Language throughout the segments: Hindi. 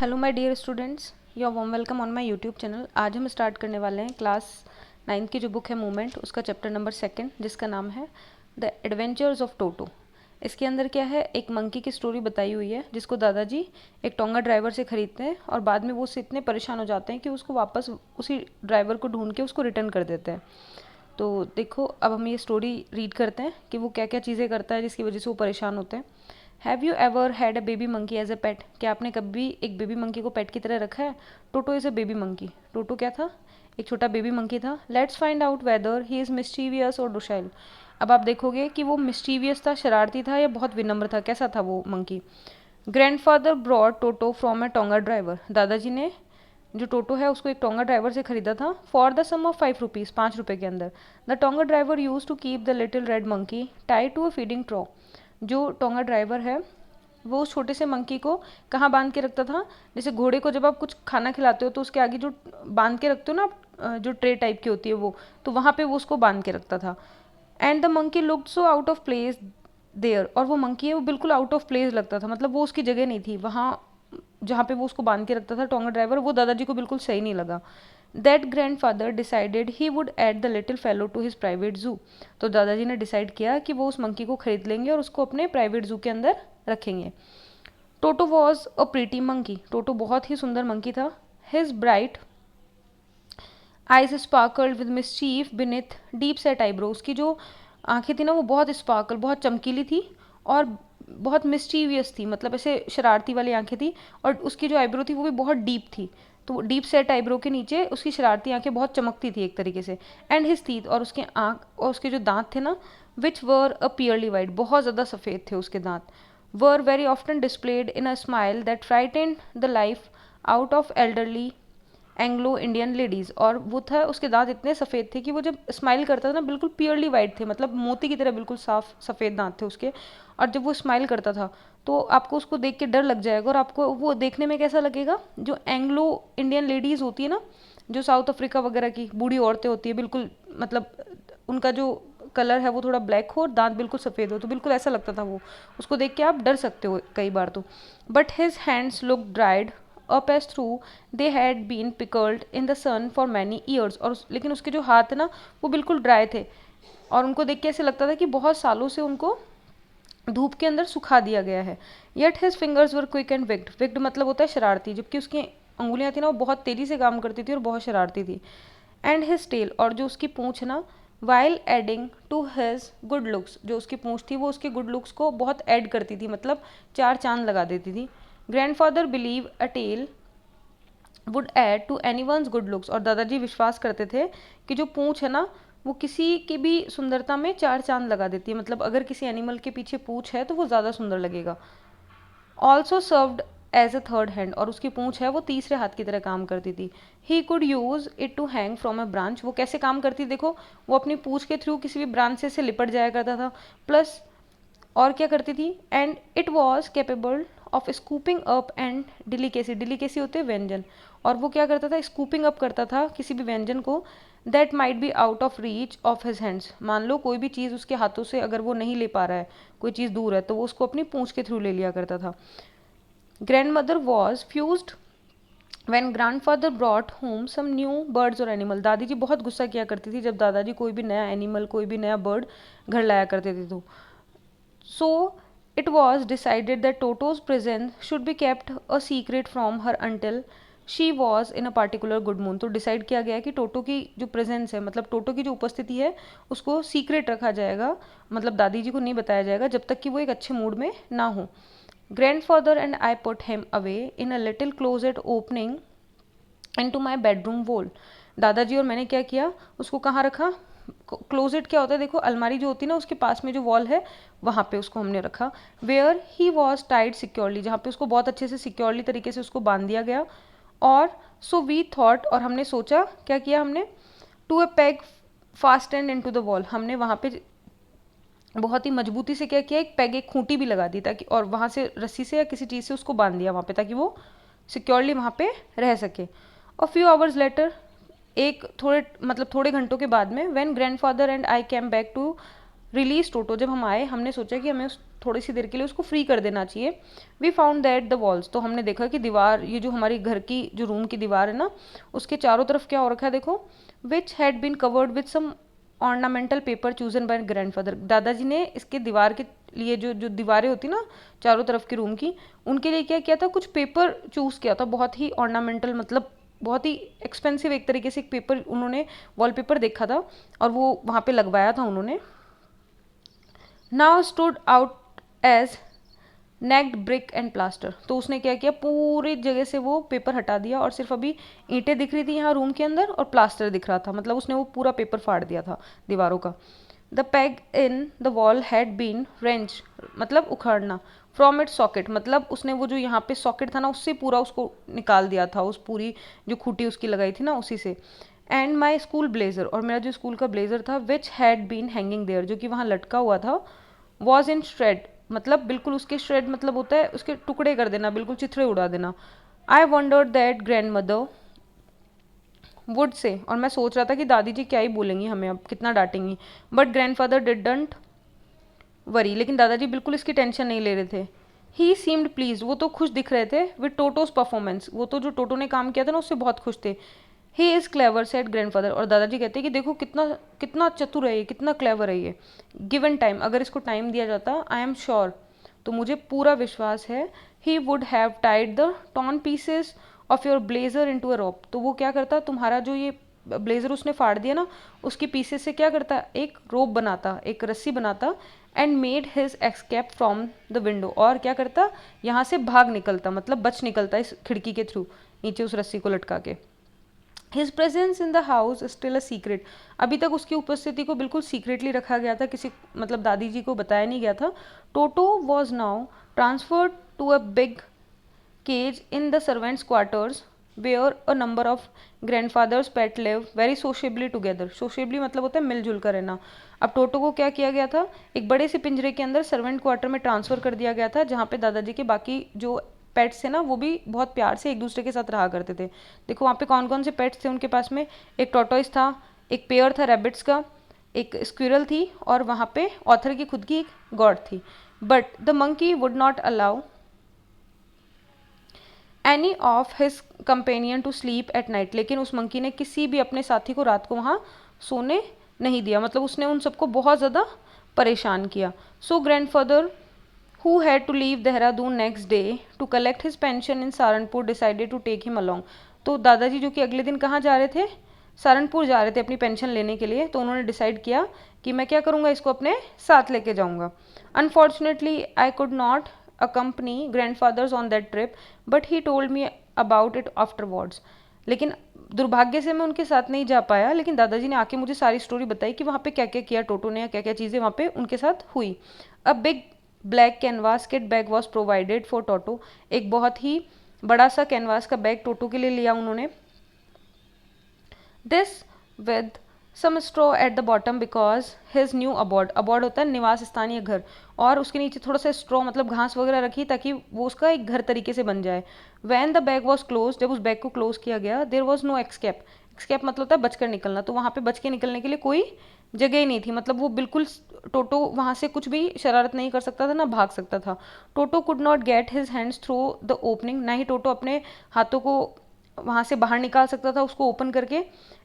Hello my dear students, your warm welcome on my YouTube channel. आज हम स्टार्ट करने वाले हैं क्लास 9 की जो बुक है मूवमेंट, उसका चैप्टर नंबर 2 जिसका नाम है द एडवेंचर्स ऑफ टोटो। इसके अंदर क्या है, एक मंकी की स्टोरी बताई हुई है जिसको दादाजी एक टोंगा ड्राइवर से ख़रीदते हैं और बाद में वो उससे इतने परेशान हो जाते हैं कि उसको वापस उसी ड्राइवर को ढूंढ के उसको रिटर्न कर देते हैं। तो देखो, अब हम ये स्टोरी रीड करते हैं कि वो क्या क्या चीज़ें करता है जिसकी वजह से वो परेशान होते हैं। Have you ever had a baby monkey as a pet? क्या आपने कभी एक बेबी मंकी को पेट की तरह रखा है? टोटो इज़ अ बेबी मंकी। टोटो क्या था? एक छोटा बेबी मंकी था। Let's find out whether he is mischievous और डोशाइल। अब आप देखोगे कि वो मिस्चीवियस था, शरारती था, या बहुत विनम्र था। कैसा था वो monkey? Grandfather brought Toto from a tonga driver. दादाजी ने जो टोटो है उसको एक टोंगा ड्राइवर से खरीदा था। For the sum of 5 rupees, 5 रुपये के अंदर। The tonga driver use to keep the little red monkey tied to a feeding trough. जो टोंगा ड्राइवर है वो उस छोटे से मंकी को कहाँ बांध के रखता था? जैसे घोड़े को जब आप कुछ खाना खिलाते हो तो उसके आगे जो बांध के रखते हो ना आप, जो ट्रे टाइप की होती है वो, तो वहाँ पे वो उसको बांध के रखता था। And the monkey looked so out of place there. और वो मंकी है वो बिल्कुल आउट ऑफ प्लेस लगता था, मतलब वो उसकी जगह नहीं थी वहाँ जहाँ पे वो उसको बांध के रखता था टोंगा ड्राइवर। वो दादाजी को बिल्कुल सही नहीं लगा। That grandfather decided he would add the little fellow to his private zoo. तो दादाजी ने डिसाइड किया कि वो उस मंकी को खरीद लेंगे और उसको अपने प्राइवेट जू के अंदर रखेंगे। Toto was a pretty monkey. Toto बहुत ही सुंदर मंकी था। His bright eyes sparkled with mischief beneath deep set eyebrow. उसकी जो आंखें थी ना वो बहुत स्पार्कल, बहुत चमकीली थी और बहुत मिस्चीवियस थी, मतलब ऐसे शरारती वाली आंखें थी। और उसकी जो आईब्रो थी वो भी बहुत डीप थी। तो डीप सेट आईब्रो के नीचे उसकी शरारती आंखें बहुत चमकती थी एक तरीके से। एंड हिज टीथ, और उसके आँख और उसके जो दांत थे ना, विच वर अ पियरली वाइट, बहुत ज़्यादा सफ़ेद थे उसके दांत। Were very often displayed in a smile that frightened the life out of elderly Anglo Indian ladies. और वो था, उसके दांत इतने सफ़ेद थे कि वो जब स्माइल करता था ना बिल्कुल प्योरली वाइट थे, मतलब मोती की तरह बिल्कुल साफ सफ़ेद दांत थे उसके। और जब वो स्माइल करता था तो आपको उसको देख के डर लग जाएगा। और आपको वो देखने में कैसा लगेगा, जो एंग्लो इंडियन लेडीज़ होती है ना, जो साउथ अफ्रीका वगैरह की बूढ़ी औरतें होती है, बिल्कुल मतलब उनका जो कलर है वो थोड़ा ब्लैक हो और दांत बिल्कुल सफ़ेद हो, तो बिल्कुल ऐसा लगता था वो। उसको देख के आप डर सकते हो कई बार तो। But his hands look dried up as through they had been pickled in the sun for many years। और लेकिन उसके जो हाथ है ना वो बिल्कुल ड्राई थे और उनको देख के ऐसे लगता था कि बहुत सालों से उनको धूप के अंदर सुखा दिया गया है। Yet his fingers were quick and wicked. Wicked मतलब होता है शरारती, जबकि उसकी अंगुलियां थी ना वो बहुत तेज़ी से काम करती थी और बहुत शरारती थी। एंड हिज टेल, और जो उसकी पूँछ ना, while adding to his good looks, जो उसकी पूँछ थी वो उसके गुड लुक्स को बहुत ऐड करती थी, मतलब चार चांद लगा देती थी। Grandfather believe a tail would add to anyone's good looks. और दादाजी विश्वास करते थे कि जो पूँछ है ना वो किसी की भी सुंदरता में चार चांद लगा देती है, मतलब अगर किसी एनिमल के पीछे पूँछ है तो वो ज़्यादा सुंदर लगेगा। Also served as a third hand, और उसकी पूँछ है वो तीसरे हाथ की तरह काम करती थी। He could use it to hang from a branch. वो कैसे काम करती देखो, वो अपनी पूँछ के थ्रू किसी भी ब्रांच से लिपट जाया करता था। प्लस और क्या करती थी, and it was capable of scooping up and delicacy. Delicacy होते व्यंजन, और वो क्या करता था, स्कूपिंग अप करता था किसी भी व्यंजन को that might be out of reach of his hands. मान लो कोई भी चीज़ उसके हाथों से अगर वो नहीं ले पा रहा है, कोई चीज़ दूर है, तो वो उसको अपनी पूँछ के थ्रू ले लिया करता था। Grandmother was fused when grandfather brought home some new birds और एनिमल। दादी जी बहुत गुस्सा किया करती थी जब दादाजी कोई भी नया एनिमल, कोई भी नया बर्ड घर लाया करते थे। तो so it was decided that Toto's presence should be kept a secret from her until she was in a particular good mood। तो डिसाइड किया गया कि टोटो की जो प्रेजेंस है, मतलब टोटो की जो उपस्थिति है, उसको सीक्रेट रखा जाएगा, मतलब दादी जी को नहीं बताया जाएगा जब तक कि वो एक अच्छे मूड में ना हो। Grandfather and I put him away in a little closet opening into my bedroom wall. दादाजी और मैंने क्या किया, उसको कहाँ रखा? क्लोजेट क्या होता है देखो, अलमारी जो होती है ना उसके पास में जो वॉल है वहाँ पे उसको हमने रखा। Where he was tied securely, जहाँ पे उसको बहुत अच्छे से सिक्योरली तरीके से उसको बांध दिया गया। और सो वी थॉट, और हमने सोचा, क्या किया हमने, to a peg fastened into the wall. हमने वहाँ पे बहुत ही मजबूती से क्या किया, एक पैग, एक खूंटी भी लगा दी ताकि, और वहाँ से रस्सी से या किसी चीज़ से उसको बांध दिया वहाँ पे ताकि वो सिक्योरली वहाँ पे रह सके। और फ्यू आवर्स लेटर, एक थोड़े मतलब थोड़े घंटों के बाद में, when grandfather and I came back to release Toto, जब हम आए हमने सोचा कि हमें थोड़ी सी देर के लिए उसको फ्री कर देना चाहिए। We found that the walls, तो हमने देखा कि दीवार, ये जो हमारी घर की जो रूम की दीवार है ना, उसके चारों तरफ क्या हो रखा है देखो, which had been covered with some ornamental paper chosen by grandfather. दादाजी ने इसके दीवार के लिए जो जो दीवारें होती ना चारों तरफ की रूम की, उनके लिए क्या किया था, कुछ पेपर चूज किया था, बहुत ही ऑर्नामेंटल, मतलब बहुत ही एक्सपेंसिव एक तरीके से एक पेपर उन्होंने वॉलपेपर देखा था और वो वहाँ पे लगवाया था उन्होंने। Now stood out as naked brick and plaster, तो उसने क्या किया, पूरी जगह से वो पेपर हटा दिया और सिर्फ अभी ईंटें दिख रही थी यहाँ रूम के अंदर और प्लास्टर दिख रहा था, मतलब उसने वो पूरा पेपर फाड़ दिया था दीवारों का। The peg in the wall had been wrenched, मतलब उखाड़ना, फ्रॉम इट सॉकेट, मतलब उसने वो जो यहाँ पे सॉकेट था ना उससे पूरा उसको निकाल दिया था, उस पूरी जो खूटी उसकी लगाई थी ना उसी से। एंड माई स्कूल ब्लेजर, और मेरा जो स्कूल का ब्लेजर था, which had been hanging there, जो कि वहाँ लटका हुआ था, वॉज इन श्रेड, मतलब बिल्कुल उसके श्रेड मतलब होता है उसके टुकड़े कर देना, बिल्कुल चिथड़े उड़ा देना। आई wandered that grand mother would say, और मैं सोच रहा था कि दादी जी क्या ही बोलेंगी हमें, अब कितना डांटेंगी। बट ग्रैंडफादर डिडंट वरी, लेकिन दादाजी बिल्कुल इसकी टेंशन नहीं ले रहे थे। ही सीम्ड प्लीज, वो तो खुश दिख रहे थे, विद टोटोज परफॉर्मेंस, वो तो जो टोटो ने काम किया था ना उससे बहुत खुश थे। He is clever said grandfather, और दादाजी कहते हैं कि देखो कितना कितना चतुर है ये, कितना क्लेवर है ये। गिवन टाइम, अगर इसको टाइम दिया जाता, आई एम श्योर, तो मुझे पूरा विश्वास है, he would have tied the torn pieces of your blazer into a rope, तो वो क्या करता, तुम्हारा जो ये ब्लेजर उसने फाड़ दिया ना उसकी पीसेस से क्या करता, एक रोप बनाता, एक रस्सी बनाता, and made his escape from the window, और क्या करता, यहाँ से भाग निकलता, मतलब बच निकलता इस खिड़की के थ्रू नीचे उस रस्सी को लटका के। His presence in the house still a secret, अभी तक उसकी उपस्थिति को बिल्कुल सीक्रेटली रखा गया था, किसी मतलब दादी जी को बताया नहीं गया था। Toto was now transferred to a big cage in the servants quarters where a number of grandfather's pet live very sociably together, sociably मतलब होता है मिलजुल कर रहना। अब टोटो को क्या किया गया था, एक बड़े से पिंजरे के अंदर सर्वेंट क्वार्टर में ट्रांसफर कर दिया गया था, जहाँ पे दादाजी के बाकी जो पेट्स थे ना वो भी बहुत प्यार से एक दूसरे के साथ रहा करते थे। देखो वहाँ पे कौन कौन से पेट्स थे उनके पास में, एक टॉर्टोइस था, एक पेयर था रैबिट्स का, एक स्क्विरल थी, और वहाँ पे ऑथर की खुद की एक गॉड थी। But the monkey would not allow any of his companion to sleep at night, लेकिन उस मंकी ने किसी भी अपने साथी को रात को वहाँ सोने नहीं दिया, मतलब उसने उन सबको बहुत ज़्यादा परेशान किया। So grandfather who had to leave Dehradun next day to collect his pension in Saharanpur decided to take him along, तो दादाजी जो कि अगले दिन कहाँ जा रहे थे, सहारनपुर जा रहे थे अपनी पेंशन लेने के लिए, तो उन्होंने डिसाइड किया कि मैं क्या करूँगा, इसको अपने साथ लेके जाऊँगा। Unfortunately I could not accompany grandfathers on that trip but he told me about it afterwards, लेकिन दुर्भाग्य से मैं उनके साथ नहीं जा पाया, लेकिन दादाजी ने आके मुझे सारी स्टोरी बताई कि वहाँ पे क्या क्या किया टोटो ने, या क्या क्या चीज़ें वहाँ पे उनके साथ हुई। A big black canvas kit bag was provided for Toto, एक बहुत ही बड़ा सा कैनवास का बैग टोटो के लिए लिया उन्होंने। This with some straw at the bottom because his new abode, abode होता है निवास स्थान या घर, और उसके नीचे थोड़ा सा स्ट्रॉ मतलब घास वगैरह रखी ताकि वो उसका एक घर तरीके से बन जाए। When the bag was close, जब उस बैग को क्लोज किया गया, there was no escape, escape मतलब होता है बचकर निकलना, तो वहाँ पे बच के निकलने के लिए कोई जगह ही नहीं थी, मतलब वो बिल्कुल टोटो वहाँ से कुछ भी शरारत नहीं कर सकता था ना भाग सकता था। Toto could not get his hands through the opening, ना ही टोटो अपने हाथों को वहाँ से बाहर निकाल सकता था उसको ओपन करके।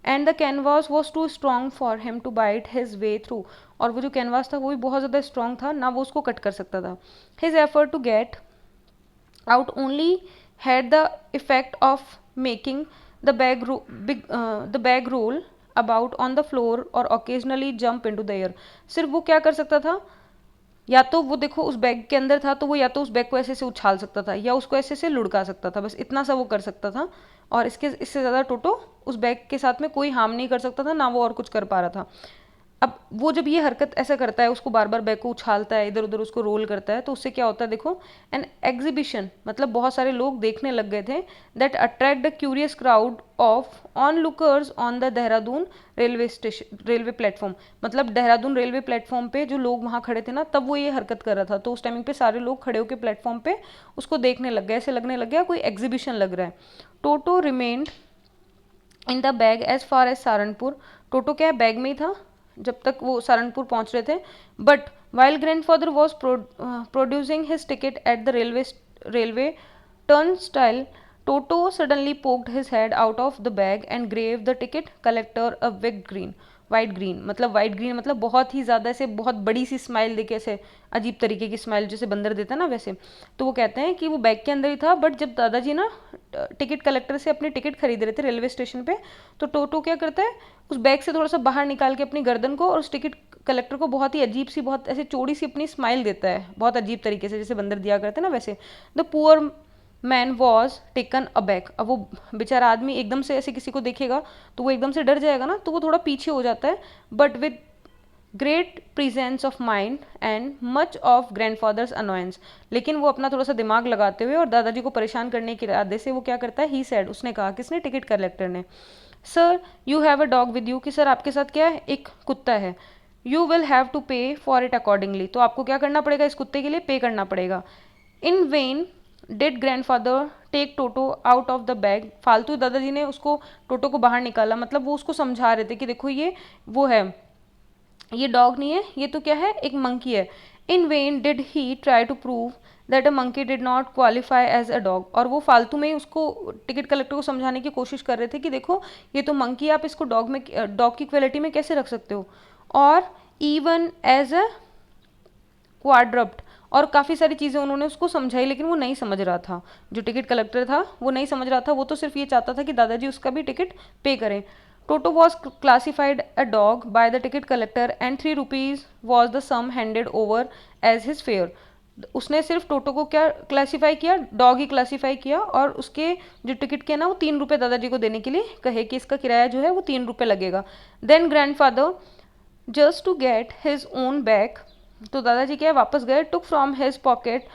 And the canvas was too strong for him to bite his way through, और वो जो कैनवास था वो भी बहुत ज़्यादा स्ट्रॉन्ग था, ना वो उसको कट कर सकता था। His effort to get out only had the effect of making the bag roll about on the floor or occasionally jump into the air, सिर्फ वो क्या कर सकता था, या तो वो देखो उस बैग के अंदर था तो वो या तो उस बैग को ऐसे से उछाल सकता था या उसको ऐसे से लुढ़का सकता था, बस इतना सा वो कर सकता था, और इससे ज़्यादा टोटो उस बैग के साथ में कोई हार्म नहीं कर सकता था, ना वो और कुछ कर पा रहा था। अब वो जब ये हरकत ऐसा करता है, उसको बार बार बैग को उछालता है, इधर उधर उसको रोल करता है, तो उससे क्या होता है देखो, एन एग्जीबिशन मतलब बहुत सारे लोग देखने लग गए थे, that attract the curious crowd of on lookers on the Dehradun railway station, railway platform, मतलब देहरादून रेलवे प्लेटफॉर्म पे जो लोग वहाँ खड़े थे ना, तब वो ये हरकत कर रहा था, तो उस टाइमिंग पे सारे लोग खड़े होकर प्लेटफॉर्म पे उसको देखने लग गए, ऐसे लगने लग गया कोई एग्जीबिशन लग रहा है। Toto remained in the bag as far as Saharanpur, Toto क्या है बैग में ही था, जब तक वो सहारनपुर पहुंच रहे थे. But while grandfather was producing his ticket at the railway turnstile, Toto suddenly poked his head out of the bag and gave the ticket collector a big green. White green मतलब वाइट ग्रीन मतलब बहुत ही ज़्यादा ऐसे बहुत बड़ी सी स्माइल देके ऐसे अजीब तरीके की स्माइल जैसे बंदर देता है ना वैसे. तो वो कहते हैं कि वो बैग के अंदर ही था, बट जब दादाजी ना टिकट कलेक्टर से अपनी टिकट खरीद रहे थे रेलवे स्टेशन पे, तो टोटो क्या करता है उस बैग से थोड़ा सा बाहर निकाल के अपनी गर्दन को और उस टिकट कलेक्टर को बहुत ही अजीब सी बहुत ऐसे चौड़ी सी अपनी स्माइल देता है, बहुत अजीब तरीके से जैसे बंदर दिया करते हैं ना वैसे. The poor man was taken aback. अब वो बेचारा आदमी एकदम से ऐसे किसी को देखेगा तो वो एकदम से डर जाएगा ना, तो वो थोड़ा पीछे हो जाता है. But with great presence of mind and much of grandfathers annoyance, लेकिन वो अपना थोड़ा सा दिमाग लगाते हुए और दादाजी को परेशान करने के इरादे से वो क्या करता है, ही सेड, उसने कहा, किसने, टिकट कलेक्टर ने, sir you have a dog with you, कि सर आपके साथ क्या है, एक कुत्ता है. यू विल हैव टू पे फॉर इट अकॉर्डिंगली, तो आपको क्या करना पड़ेगा, इस कुत्ते के लिए पे करना पड़ेगा. In when did grandfather take Toto out of the bag, फालतू दादाजी ने उसको टोटो को बाहर निकाला, मतलब वो उसको समझा रहे थे कि देखो ये वो है, ये डॉग नहीं है, ये तो क्या है, एक मंकी है. In when did he try to prove that a monkey did not qualify as a dog, और वो फालतू में ही उसको टिकट कलेक्टर को समझाने की कोशिश कर रहे थे कि देखो ये तो मंकी है, आप इसको डॉग की क्वालिटी में कैसे रख सकते हो. और इवन एज अ क्वाड्रप्ट, और काफ़ी सारी चीज़ें उन्होंने उसको समझाई, लेकिन वो नहीं समझ रहा था, जो टिकट कलेक्टर था वो नहीं समझ रहा था, वो तो सिर्फ ये चाहता था कि दादाजी उसका भी टिकट पे करें. Toto was classified a dog by the ticket collector and 3 rupees was the sum handed over as his fare. उसने सिर्फ टोटो को क्या क्लासीफाई किया, डॉग ही क्लासीफाई किया, और उसके जो टिकट के ना वो 3 रुपये दादाजी को देने के लिए कहे कि इसका किराया जो है वो 3 रुपये लगेगा. Then grandfather just to get his own bag, तो दादाजी क्या है वापस गए, took from his pocket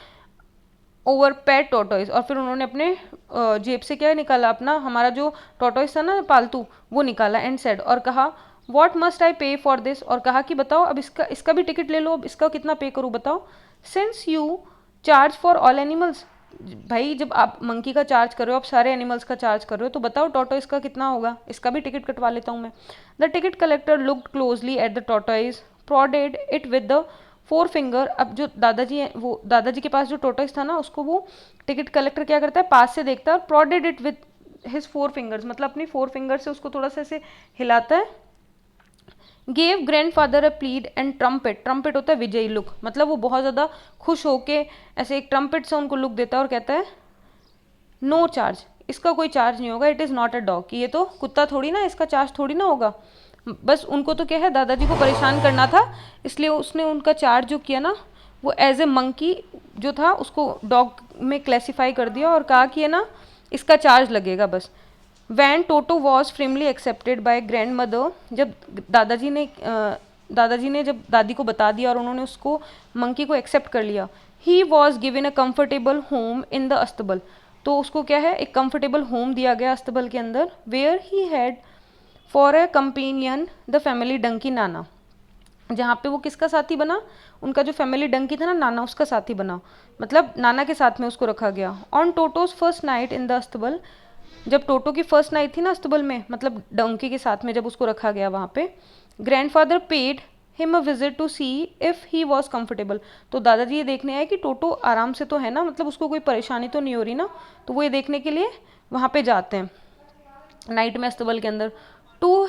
over pet tortoise, और फिर उन्होंने अपने जेब से क्या निकाला, अपना हमारा जो टोटोइस था ना पालतू वो निकाला, एंड सेड, और कहा, व्हाट मस्ट आई पे फॉर दिस, और कहा कि बताओ अब इसका भी टिकट ले लो, अब इसका कितना पे करूँ बताओ. Since you charge for all animals, भाई जब आप मंकी का चार्ज कर रहे हो, आप सारे एनिमल्स का चार्ज कर रहे हो, तो बताओ टोटोइस का कितना होगा, इसका भी टिकट कटवा लेता हूँ मैं. The ticket collector looked closely at the tortoise, prodded it with the 4 finger. अब जो दादाजी है वो दादाजी के पास जो टोटोइस था ना उसको वो टिकट कलेक्टर क्या करता है, पास से देखता है, और prodded it with his 4 fingers, मतलब अपनी 4 फिंगर से उसको थोड़ा सा ऐसे हिलाता है. Gave grandfather a plead and trumpet, trumpet होता है विजयी लुक, मतलब वो बहुत ज़्यादा खुश होके ऐसे एक ट्रम्पेट से उनको लुक देता है और कहता है, नो चार्ज, इसका कोई चार्ज नहीं होगा, it is not a dog, कि ये तो कुत्ता थोड़ी ना, इसका चार्ज थोड़ी ना होगा. बस उनको तो क्या है, दादाजी को परेशान करना था, इसलिए उसने उनका चार्ज जो किया ना वो एज ए मंकी जो था उसको डॉग में क्लासीफाई कर दिया और कहा कि है ना इसका चार्ज लगेगा बस. When Toto was formally accepted by grandmother, जब दादाजी ने जब दादी को बता दिया और उन्होंने उसको मंकी को एक्सेप्ट कर लिया. He was given a comfortable home in the अस्तबल, तो उसको क्या है एक कंफर्टेबल होम दिया गया अस्तबल के अंदर. Where he had for a companion the family donkey Nana, जहाँ पे वो किसका साथी बना, उनका जो फैमिली डंकी था ना नाना, उसका साथी बना, मतलब नाना के साथ में उसको रखा गया. On टोटोज first night in the अस्तबल, जब टोटो की फर्स्ट नाइट थी ना अस्तबल में, मतलब डंकी के साथ में जब उसको रखा गया वहाँ पे, grandfather paid him a visit to see if he was comfortable, तो दादाजी ये देखने आए कि टोटो आराम से तो है ना, मतलब उसको कोई परेशानी तो नहीं हो रही ना, तो वो ये देखने के लिए वहाँ पे जाते हैं नाइट में अस्तबल के अंदर. To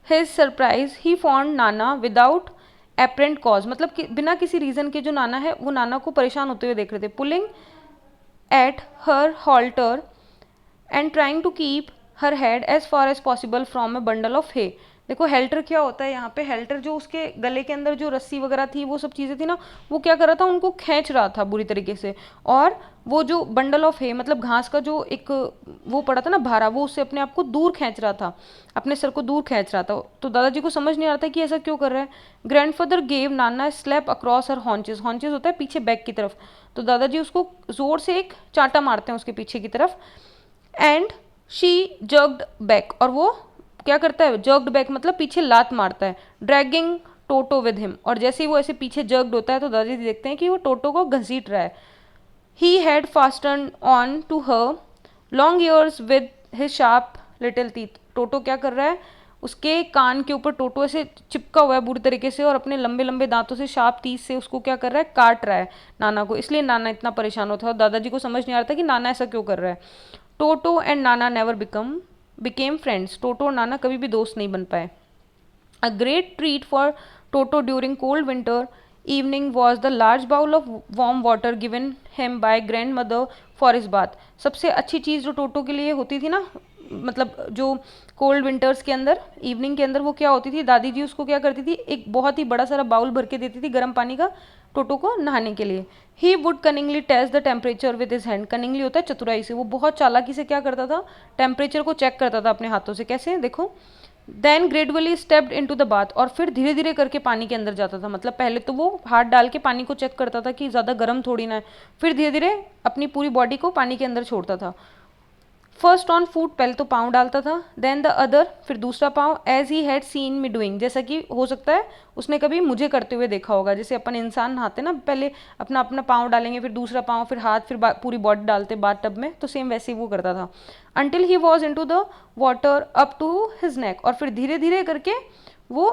his surprise he found Nana without apparent cause, मतलब कि बिना किसी रीज़न के जो नाना है वो नाना को परेशान होते हुए देख रहे थे. Pulling at her halter and trying to keep her head as far as possible from a bundle of hay. देखो हेल्टर क्या होता है यहाँ पे, हेल्टर जो उसके गले के अंदर जो रस्सी वगैरह थी वो सब चीज़ें थी ना, वो क्या कर रहा था, उनको खींच रहा था बुरी तरीके से, और वो जो बंडल ऑफ हे मतलब घास का जो एक वो पड़ा था ना भारा, वो उससे अपने आप को दूर खींच रहा था, अपने सर को दूर खींच रहा था. तो दादाजी को समझ नहीं आ रहा था कि ऐसा क्यों कर रहा है. ग्रैंडफादर गेव नाना स्लैप अक्रॉस हर हॉन्चेस, हॉन्चेस होता है पीछे बैक की तरफ, तो दादाजी उसको जोर से एक चांटा मारते हैं उसके पीछे की तरफ. एंड शी जग्ड बैक, और वो क्या करता है, जर्क्ड बैक मतलब पीछे लात मारता है. ड्रैगिंग टोटो विद हिम, और जैसे ही वो ऐसे पीछे जर्क्ड होता है तो दादाजी देखते हैं कि वो टोटो को घसीट रहा है. He had fasten on to her long ears with his sharp little teeth, Toto क्या कर रहा है उसके कान के ऊपर टोटो ऐसे चिपका हुआ है बुरी तरीके से और अपने लंबे लंबे दांतों से शार्प तीस से उसको क्या कर रहा है, काट रहा है नाना को। इसलिए नाना इतना परेशान होता है और दादाजी को समझ नहीं आ रहा था कि नाना ऐसा क्यों कर रहा है। टोटो and Nana never became friends. टोटो और नाना कभी भी दोस्त नहीं बन पाए। A great treat for Toto during cold winter evening was the large bowl of warm water given him by grandmother for his bath. सबसे अच्छी चीज़ जो टोटो के लिए होती थी ना, मतलब जो कोल्ड विंटर्स के अंदर इवनिंग के अंदर वो क्या होती थी, दादी जी उसको क्या करती थी, एक बहुत ही बड़ा सारा बाउल भर के देती थी गर्म पानी का टोटो को नहाने के लिए। He would cunningly test the temperature with his hand. Cunningly होता है चतुराई से, वो बहुत चालाकी से क्या करता था, टेम्परेचर को चेक करता था अपने हाथों से। कैसे, देखो, then gradually stepped into the bath, और फिर धीरे धीरे करके पानी के अंदर जाता था। मतलब पहले तो वो हाथ डाल के पानी को चेक करता था कि ज़्यादा गर्म थोड़ी ना है, फिर धीरे धीरे अपनी पूरी बॉडी को पानी के अंदर छोड़ता था। फर्स्ट ऑन फूट, पहले तो पाँव डालता था, देन द अदर, फिर दूसरा पाँव, as he had seen me doing, जैसा कि हो सकता है उसने कभी मुझे करते हुए देखा होगा। जैसे अपन इंसान नहाते ना, पहले अपना अपना पाँव डालेंगे, फिर दूसरा पाँव, फिर हाथ, फिर पूरी बॉडी डालते बाथ टब में, तो सेम वैसे ही वो करता था। Until he was into the water up to his neck, और फिर धीरे धीरे करके वो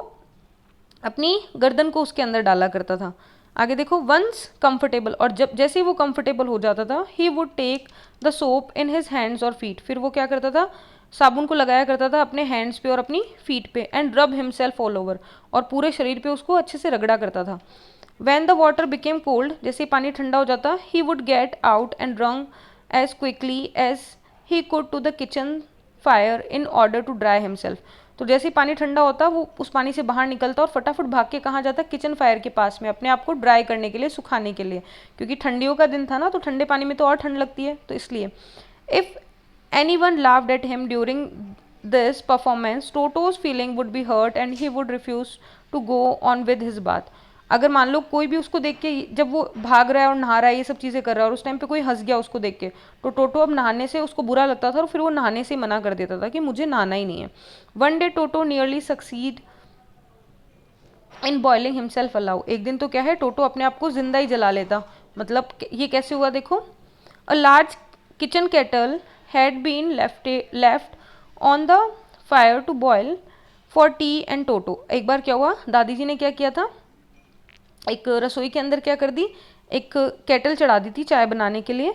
अपनी गर्दन को उसके अंदर डाला करता था। आगे देखो, वंस कंफर्टेबल, और जब जैसे ही वो कंफर्टेबल हो जाता था, he would take the soap in his hands और फीट, फिर वो क्या करता था, साबुन को लगाया करता था अपने हैंड्स पे और अपनी फीट पे, एंड रब हिमसेल्फ ऑल ओवर, और पूरे शरीर पे उसको अच्छे से रगड़ा करता था। When the water became cold, जैसे पानी ठंडा हो जाता, he would get out and run as quickly as he could to the kitchen fire in order to dry himself. तो जैसे ही पानी ठंडा होता, वो उस पानी से बाहर निकलता और फटाफट भाग के कहाँ जाता, किचन फायर के पास में, अपने आप को ड्राई करने के लिए, सुखाने के लिए, क्योंकि ठंडियों का दिन था ना, तो ठंडे पानी में तो और ठंड लगती है, तो इसलिए। If any one laughed at him during this performance, Toto's feeling would be hurt and he would refuse to go on with his bath. अगर मान लो कोई भी उसको देख के, जब वो भाग रहा है और नहा रहा है, ये सब चीज़ें कर रहा है, और उस टाइम पे कोई हंस गया उसको देख के, तो टोटो अब नहाने से उसको बुरा लगता था और फिर वो नहाने से मना कर देता था कि मुझे नहाना ही नहीं है। One day toto nearly succeed in boiling himself allow, एक दिन तो क्या है, टोटो अपने आप को जिंदा ही जला लेता। मतलब ये कैसे हुआ, देखो, a large kitchen kettle had been left on the fire to boil for tea and Toto. एक बार क्या हुआ, दादी जी ने क्या किया था, एक रसोई के अंदर क्या कर दी, एक केटल चढ़ा दी थी चाय बनाने के लिए।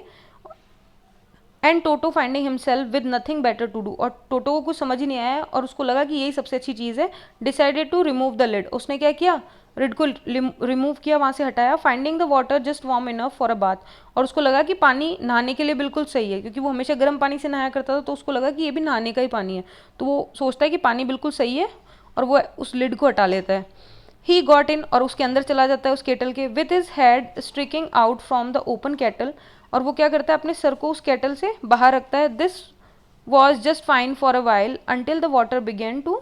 And Toto finding himself with nothing better to do, और टोटो को कुछ समझ ही नहीं आया और उसको लगा कि यही सबसे अच्छी चीज़ है, decided to remove the lid. उसने क्या किया, लिड को रिमूव किया, वहाँ से हटाया। Finding the water just warm enough for a bath, और उसको लगा कि पानी नहाने के लिए बिल्कुल सही है, क्योंकि वो हमेशा गर्म पानी से नहाया करता था, तो उसको लगा कि ये भी नहाने का ही पानी है, तो वो सोचता है कि पानी बिल्कुल सही है, और वो उस लिड को हटा लेता है। ही गॉट इन, और उसके अंदर चला जाता है उस केटल के, with his head striking out from the open kettle, और वो क्या करता है, अपने सर को उस केटल से बाहर रखता है। This was just fine for a while until the water began to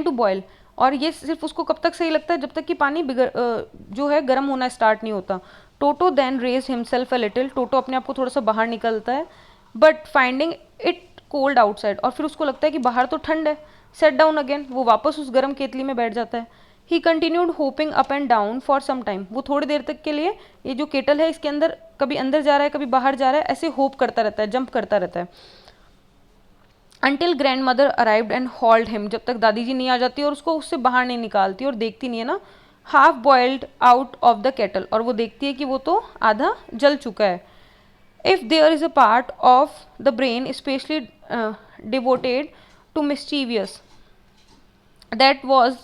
boil, और ये सिर्फ उसको कब तक सही लगता है, जब तक कि पानी जो है गर्म होना स्टार्ट नहीं होता। Toto then raise himself a little, Toto अपने आप को थोड़ा सा बाहर निकलता है, but finding it cold outside, और फिर उसको लगता है कि बाहर तो ठंड है। सेट डाउन अगेन, वो वापस उस गर्म केतली में बैठ जाता है। He continued hopping up and down for some time, वो थोड़ी देर तक के लिए, ये जो केटल है इसके अंदर कभी अंदर जा रहा है कभी बाहर जा रहा है, ऐसे होप करता रहता है, जंप करता रहता है। Until grand mother arrived and hold him, जब तक दादी जी नहीं आ जाती और उसको उससे बाहर नहीं निकालती और देखती नहीं है ना, half boiled out of the kettle, और वो देखती है कि वो तो आधा जल चुका है। If there is a part of the brain specially devoted to mischievous, that was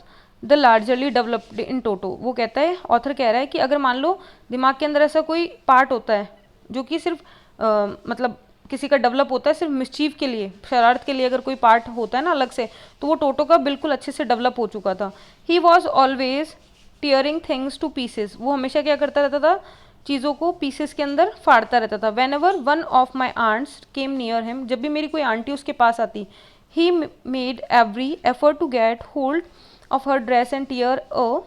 the largely developed in Toto. वो कहता है, ऑथर कह रहा है कि अगर मान लो दिमाग के अंदर ऐसा कोई पार्ट होता है जो कि सिर्फ मतलब किसी का डेवलप होता है सिर्फ मिस्चीव के लिए, शरारत के लिए, अगर कोई पार्ट होता है ना अलग से, तो वो टोटो का बिल्कुल अच्छे से डेवलप हो चुका था। He was always tearing things two pieces, वो हमेशा क्या करता रहता था, चीज़ों को पीसेस के अंदर फाड़ता रहता था। Whenever one of my aunts came near him, जब भी मेरी कोई आंटी उसके पास आती, he made every effort to get hold of her dress and tear a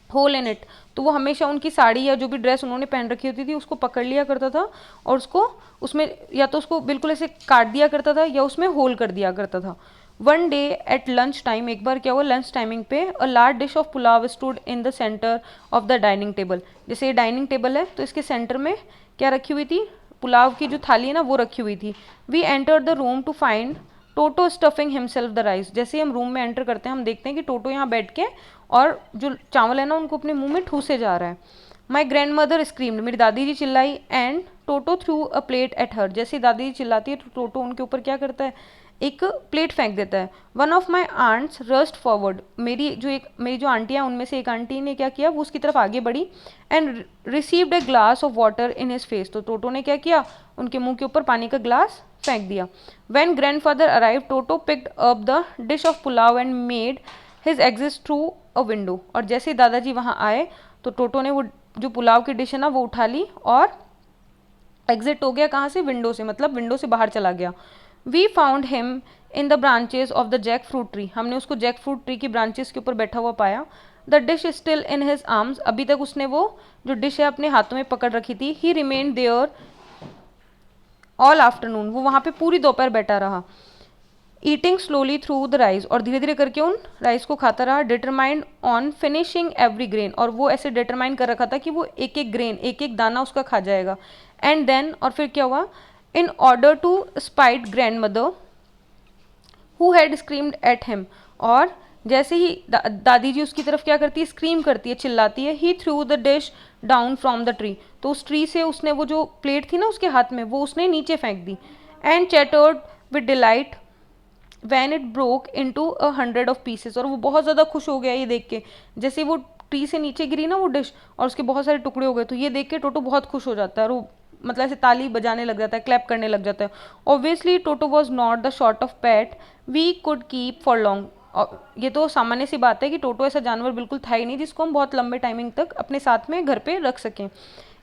hole in it, तो वो हमेशा उनकी साड़ी या जो भी ड्रेस उन्होंने पहन रखी होती थी उसको पकड़ लिया करता था और उसको उसमें या तो उसको बिल्कुल ऐसे काट दिया करता था या उसमें होल कर दिया करता था। One day at lunch time, एक बार क्या हुआ लंच टाइमिंग पे, a large dish of pulao stood in the centre of the dining table. जैसे ये डाइनिंग टेबल है तो इसके सेंटर में क्या रखी हुई थी, पुलाव की जो थाली है ना वो रखी हुई थी। We enter the room to find Toto stuffing himself the rice. जैसे ही हम रूम में एंटर करते हैं हम देखते हैं कि टोटो यहाँ बैठ के और जो चावल है ना उनको अपने मुंह में ठूसे जा रहा है। माई ग्रैंड मदर स्क्रीम्ड, मेरी दादी जी चिल्लाई, and Toto through a plate at her. जैसे दादी जी चिल्लाती है तो टोटो उनके ऊपर क्या करता है, एक प्लेट फेंक देता है। One of my aunts rushed forward, मेरी जो आंटी हैं उनमें से एक आंटी ने क्या किया, वो उसकी तरफ आगे बढ़ी and received a glass of water in his face. तो टोटो ने क्या किया, उनके मुंह के ऊपर पानी का ग्लास फेंक दिया। When grandfather arrive, toto picked up the dish of pulao and made his exit through a window. और जैसे ही दादाजी वहाँ आए तो टोटो ने वो जो पुलाव की डिश है ना वो उठा ली और एग्जिट हो गया, कहाँ से, विंडो से, मतलब विंडो से बाहर चला गया। We found him in the branches of the jackfruit tree, हमने उसको जैक फ्रूट ट्री की ब्रांचेस के ऊपर बैठा हुआ पाया। The dish still in his arms, अभी तक उसने वो जो डिश है अपने हाथों में पकड़ रखी थी। He remained there all afternoon, वो वहाँ पे पूरी दोपहर बैठा रहा। Eating slowly through the rice, और धीरे धीरे करके उन राइस को खाता रहा। Determined on finishing every grain, और वो ऐसे डिटरमाइन कर रखा था कि वो एक एक ग्रेन, एक एक दाना उसका खा जाएगा। एंड देन, और फिर क्या हुआ, in order to spite grandmother who had screamed at him, और जैसे ही दादी जी उसकी तरफ क्या करती है, स्क्रीम करती है, चिल्लाती है। He threw the dish down from the tree, तो उस ट्री से उसने वो जो प्लेट थी ना उसके हाथ में, वो उसने नीचे फेंक दी। And chattered with delight when it broke into 100 of pieces, और वो बहुत ज़्यादा खुश हो गया ये देख के। जैसे वो ट्री से नीचे गिरी ना वो डिश और उसके बहुत सारे टुकड़े हो गए, तो ये देख के टोटो बहुत खुश हो जाता है और वो मतलब ऐसे ताली बजाने लग जाता है, क्लैप करने लग जाता है। Obviously Toto was not the sort of pet we could keep for long, और ये तो सामान्य सी बात है कि टोटो ऐसा जानवर बिल्कुल था ही नहीं जिसको हम बहुत लंबे टाइमिंग तक अपने साथ में घर पे रख सकें।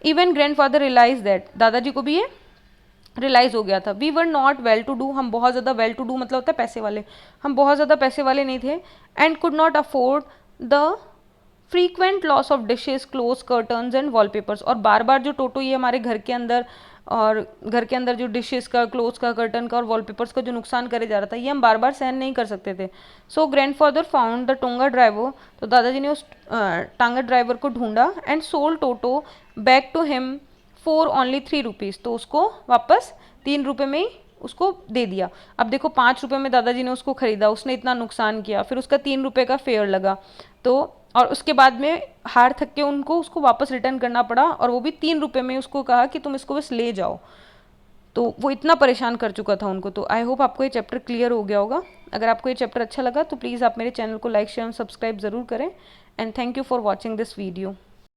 Even grandfather realise that, दादाजी को भी ये रियलाइज़ हो गया था। We were not well to do, हम बहुत ज़्यादा वेल टू डू मतलब होता है पैसे वाले, हम बहुत ज़्यादा पैसे वाले नहीं थे। And could not afford the frequent loss of dishes, close, curtains and wallpapers, और बार बार जो टोटो ये हमारे घर के अंदर और घर के अंदर जो डिशेस का, क्लोज का, कर्टन का और वॉलपेपर्स का जो नुकसान करे जा रहा था, ये हम बार बार सहन नहीं कर सकते थे। So grandfather found the tonga driver, तो दादाजी ने उस टांगा ड्राइवर को ढूंढा। And sold Toto back to him for only 3 rupees, तो उसको वापस 3 रुपये में ही उसको दे दिया। अब देखो 5 रुपये में दादाजी ने उसको खरीदा, उसने इतना नुकसान किया, फिर उसका 3 रुपये का फेयर लगा, तो और उसके बाद में हार थक के उनको उसको वापस रिटर्न करना पड़ा, और वो भी 3 रुपये में उसको कहा कि तुम इसको बस ले जाओ। तो वो इतना परेशान कर चुका था उनको। तो आई होप आपको ये चैप्टर क्लियर हो गया होगा। अगर आपको ये चैप्टर अच्छा लगा तो प्लीज़ आप मेरे चैनल को लाइक, शेयर और सब्सक्राइब ज़रूर करें। And thank you for watching this video.